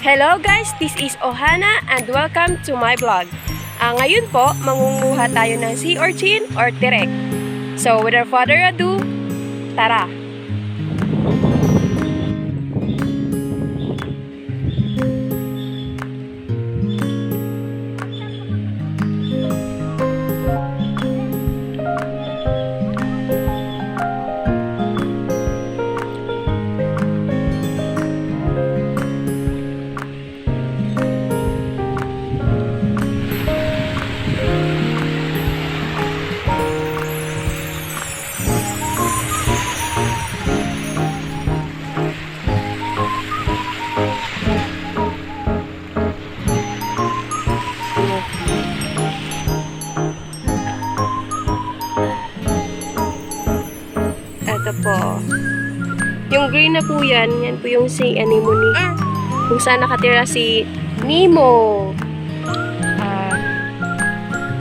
Hello guys, this is Ohana and welcome to my vlog. Ngayon po, mangunguha tayo ng sea urchin or tirek. So without further ado, tara! Ito po. Yung green na po yan po yung si anemone. Kung saan nakatira si Nemo.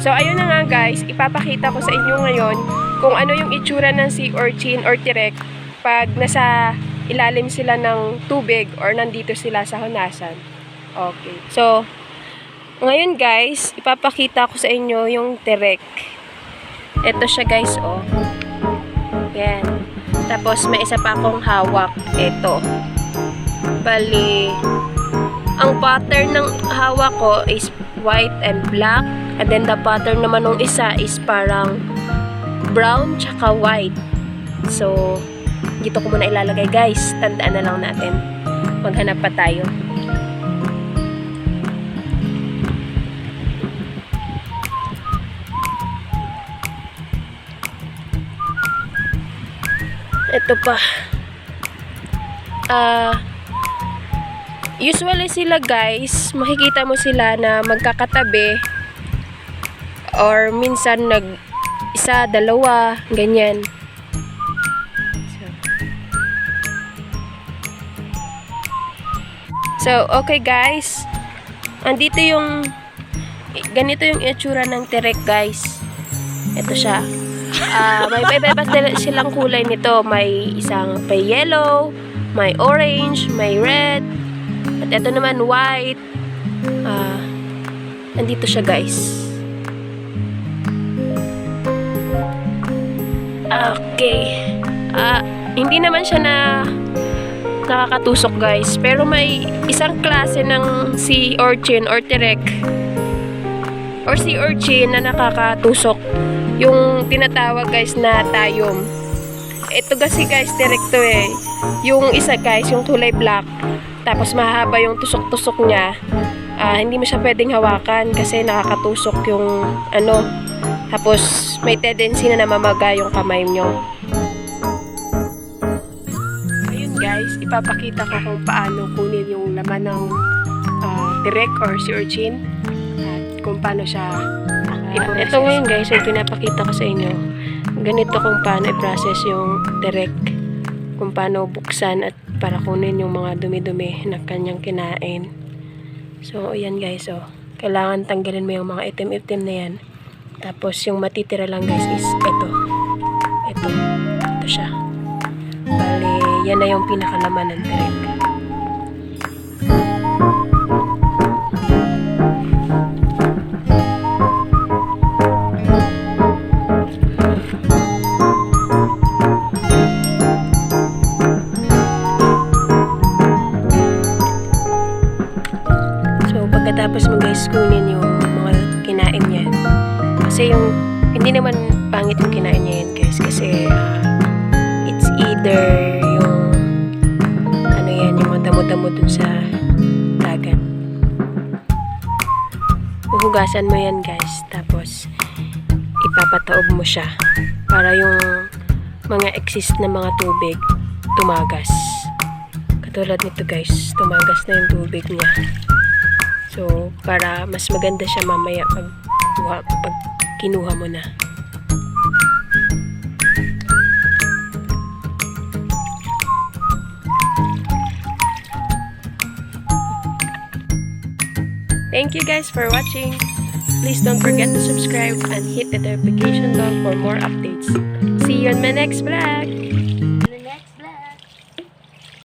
So, ayun na nga guys. Ipapakita ko sa inyo ngayon kung ano yung itsura ng sea urchin or tirek pag nasa ilalim sila ng tubig or nandito sila sa hunasan. Okay. So, ngayon guys, ipapakita ko sa inyo yung tirek. Ito siya guys, oh. Yan. Tapos, may isa pa akong hawak. Ito. Bali, ang pattern ng hawak ko is white and black. And then, the pattern naman ng isa is parang brown tsaka white. So, dito ko muna ilalagay, guys. Tandaan na lang natin. Maghanap pa tayo. Ito pa. Usually sila guys, makikita mo sila na magkakatabi or minsan isa, dalawa, ganyan. So, okay guys. Andito ganito yung itsura ng tirek guys. Ito siya. May iba-iba silang kulay nito. May yellow, may orange, may red, at ito naman white. Nandito siya guys. Okay. Hindi naman siya nakakatusok guys. Pero may isang klase ng sea urchin or tirek or sea urchin na nakakatusok. Yung tinatawag guys na tayom. Ito kasi guys, direkto eh. Yung isa guys, yung kulay black. Tapos mahaba yung tusok-tusok niya. Hindi mo siya pwedeng hawakan kasi nakakatusok yung ano. Tapos may tendency na namamaga yung kamay nyo. Ayun guys, ipapakita ko kung paano kunin yung laman ng tirek or sea urchin. At kung paano siya ito ngayon guys, yung pinapakita ko sa inyo. Ganito kung paano i-process yung tirek. Kung paano buksan at para kunin yung mga dumi-dumi na kanyang kinain. So, ayan guys, oh. Kailangan tanggalin mo yung mga itim-itim na yan. Tapos, yung matitira lang guys is ito. Ito siya. Bali, yan na yung pinakalaman ng tirek. Pagkatapos mo guys kunin yung mga kinain niya. Kasi hindi naman pangit yung kinain niya yan guys. Kasi it's either yung yung mga damo-damo dun sa dagat. Uhugasan mo yan guys. Tapos ipapataob mo siya para yung mga exist na mga tubig tumagas. Katulad nito guys, tumagas na yung tubig niya. So, para mas maganda siya mamaya pag kinuha mo na. Thank you guys for watching. Please don't forget to subscribe and hit the notification bell for more updates. See you on my next vlog!